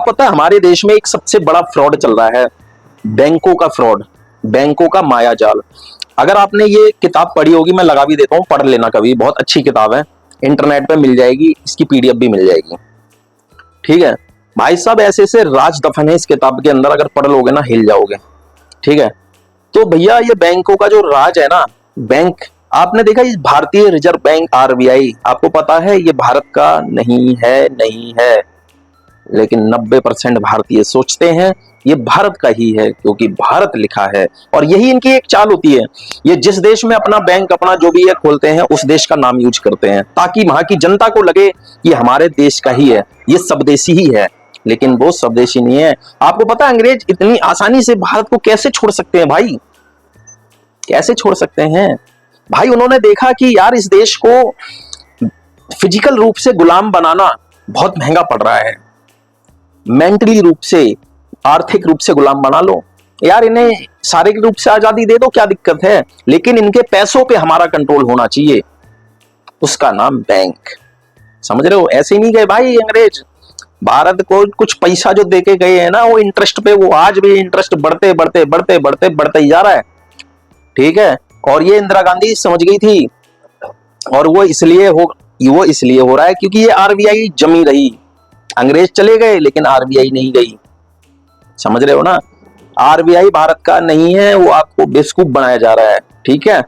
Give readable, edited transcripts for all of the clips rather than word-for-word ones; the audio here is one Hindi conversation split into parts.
पता है हमारे देश में एक सबसे बड़ा फ्रॉड चल रहा है, बैंकों का फ्रॉड, बैंकों का माया जाल। अगर आपने ये किताब पढ़ी होगी, मैं लगा भी देता हूँ, पढ़ लेना कभी, बहुत अच्छी किताब है, इंटरनेट पे मिल जाएगी, इसकी पीडीएफ भी मिल जाएगी। ठीक है भाई साहब, ऐसे ऐसे राज दफन है इस किताब के अंदर, अगर पढ़ लोगे ना हिल जाओगे। ठीक है, तो भैया ये बैंकों का जो राज है ना, बैंक, आपने देखा ये भारतीय रिजर्व बैंक आरबीआई, आपको पता है ये भारत का नहीं है, नहीं है, लेकिन 90% भारतीय सोचते हैं ये भारत का ही है, क्योंकि भारत लिखा है। और यही इनकी एक चाल होती है, ये जिस देश में अपना बैंक, अपना जो भी है खोलते हैं, उस देश का नाम यूज करते हैं, ताकि वहां की जनता को लगे ये हमारे देश का ही है, ये स्वदेशी ही है, लेकिन वो स्वदेशी नहीं है। आपको पता है अंग्रेज इतनी आसानी से भारत को कैसे छोड़ सकते हैं भाई, कैसे छोड़ सकते हैं भाई? उन्होंने देखा कि यार इस देश को फिजिकल रूप से गुलाम बनाना बहुत महंगा पड़ रहा है, मेंटली रूप से, आर्थिक रूप से गुलाम बना लो यार, इन्हें शारीरिक रूप से आजादी दे दो, क्या दिक्कत है, लेकिन इनके पैसों पे हमारा कंट्रोल होना चाहिए, उसका नाम बैंक। समझ रहे हो? ऐसे ही नहीं गए भाई अंग्रेज, भारत को कुछ पैसा जो देके गए हैं ना, वो इंटरेस्ट पे, वो आज भी इंटरेस्ट बढ़ते बढ़ते बढ़ते बढ़ते बढ़ते ही जा रहा है। ठीक है, और ये इंदिरा गांधी समझ गई थी, और वो इसलिए हो रहा है क्योंकि ये आरबीआई जमी रही। अंग्रेज चले गए लेकिन आरबीआई नहीं गई। समझ रहे हो ना? आरबीआई भारत का नहीं है, वो आपको बेवकूफ बनाया जा रहा है। ठीक है,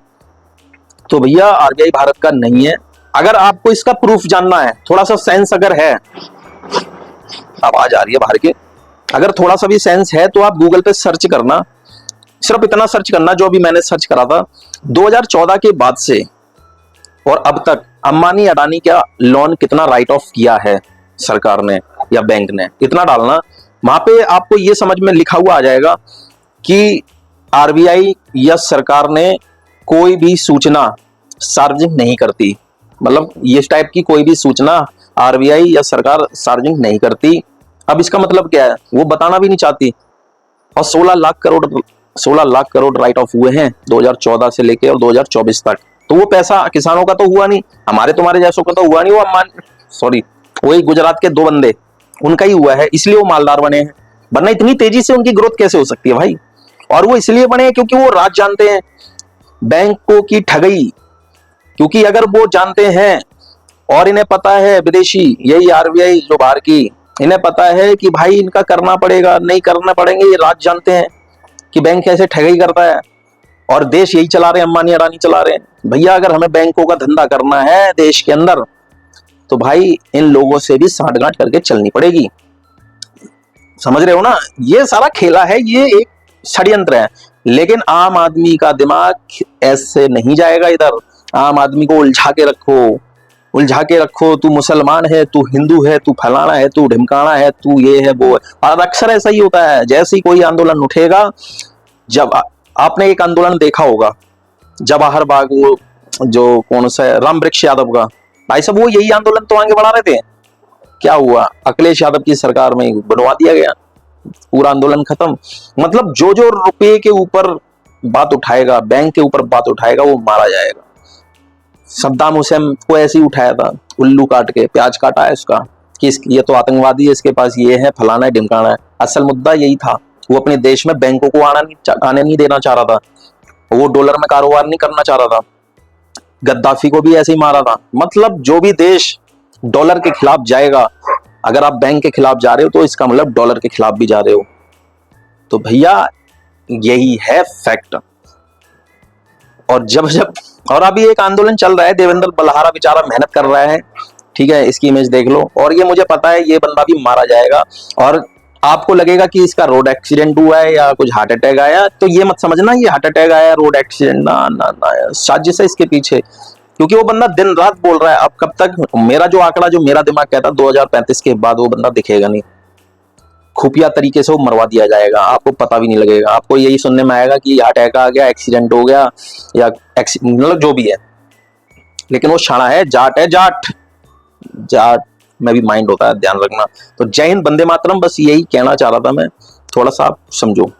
तो भैया आरबीआई भारत का नहीं है। अगर आपको इसका प्रूफ जानना है, थोड़ा सा सेंस अगर है, आवाज आ रही है बाहर की, अगर थोड़ा सा भी सेंस है तो आप गूगल पे सर्च करना, सिर्फ इतना सर्च करना जो अभी मैंने सर्च करा था, 2014 के बाद से और अब तक अंबानी अडानी का लोन कितना राइट ऑफ किया है सरकार ने या बैंक ने, इतना डालना, वहां पे आपको ये समझ में लिखा हुआ आ जाएगा कि आरबीआई या सरकार ने कोई भी सूचना सार्वजनिक नहीं करती। मतलब ये टाइप की कोई भी सूचना आरबीआई या सरकार सार्वजनिक नहीं करती। अब इसका मतलब क्या है, वो बताना भी नहीं चाहती। और 16 लाख करोड़ राइट ऑफ हुए हैं 2014 से लेके और 2024 तक। तो वो पैसा किसानों का तो हुआ नहीं, हमारे तुम्हारे जैसों का तो हुआ नहीं, वही गुजरात के 2 बंदे, उनका ही हुआ है, इसलिए वो मालदार बने हैं। वरना इतनी तेजी से उनकी ग्रोथ कैसे हो सकती है भाई? और वो इसलिए बने हैं क्योंकि वो राज जानते हैं बैंकों की ठगई। क्योंकि अगर वो जानते हैं और इन्हें पता है, विदेशी, यही आरबीआई जो बाहर की, इन्हें पता है कि भाई इनका करना पड़ेगा, नहीं करना पड़ेंगे, ये राज जानते हैं कि बैंक कैसे ठगई करता है, और देश यही चला रहे हैं, अंबानी अडानी चला रहे हैं। भैया अगर हमें बैंकों का धंधा करना है देश के अंदर, तो भाई इन लोगों से भी सांठगांठ करके चलनी पड़ेगी। समझ रहे हो ना? ये सारा खेला है, ये एक षड्यंत्र है, लेकिन आम आदमी का दिमाग ऐसे नहीं जाएगा इधर। आम आदमी को उलझा के रखो, तू मुसलमान है, तू हिंदू है, तू फलाना है, तू ढिमकाना है, तू ये है, वो है। और अक्सर ऐसा ही होता है, जैसे ही कोई आंदोलन उठेगा, जब आपने एक आंदोलन देखा होगा जवाहर बाग, वो जो कौन सा है, राम वृक्ष यादव का, भाई साहब वो यही आंदोलन तो आगे बढ़ा रहे थे, क्या हुआ, अखिलेश यादव की सरकार में बनवा दिया गया, पूरा आंदोलन खत्म। मतलब जो जो रुपए के ऊपर बात उठाएगा, बैंक के ऊपर बात उठाएगा, वो मारा जाएगा। सद्दाम हुसैन को ऐसे ही उठाया था, उल्लू काट के, प्याज काटा है उसका कि ये तो आतंकवादी है, इसके पास ये है, फलाना है, ढिमकाना है। असल मुद्दा यही था, वो अपने देश में बैंकों को आने नहीं देना चाह रहा था, वो डॉलर में कारोबार नहीं करना चाह रहा था। गद्दाफी को भी ऐसे ही मारा था। मतलब जो भी देश डॉलर के खिलाफ जाएगा, अगर आप बैंक के खिलाफ जा रहे हो तो इसका मतलब डॉलर के खिलाफ भी जा रहे हो। तो भैया यही है फैक्ट। और अभी एक आंदोलन चल रहा है, देवेंद्र बल्हारा बेचारा मेहनत कर रहा है, ठीक है, इसकी इमेज देख लो। और ये मुझे पता है ये बंदा भी मारा जाएगा, और आपको लगेगा कि इसका रोड एक्सीडेंट हुआ है या कुछ हार्ट अटैक आया, तो ये मत समझना ये हार्ट अटैक आया, रोड एक्सीडेंट, ना ना ना, साजिश है इसके पीछे। क्योंकि वो बंदा दिन रात बोल रहा है। अब कब तक, मेरा जो आंकड़ा, जो मेरा दिमाग कहता है 2035 के बाद वो बंदा दिखेगा नहीं, खुफिया तरीके से वो मरवा दिया जाएगा, आपको पता भी नहीं लगेगा। आपको यही सुनने में आएगा कि हार्ट अटैक आ गया, एक्सीडेंट हो गया, या मतलब जो भी है, लेकिन वो शाना है, जाट है, जाट में भी माइंड होता है, ध्यान रखना। तो जय हिंद, वंदे मातरम, बस यही कहना चाह रहा था मैं, थोड़ा सा आप समझो।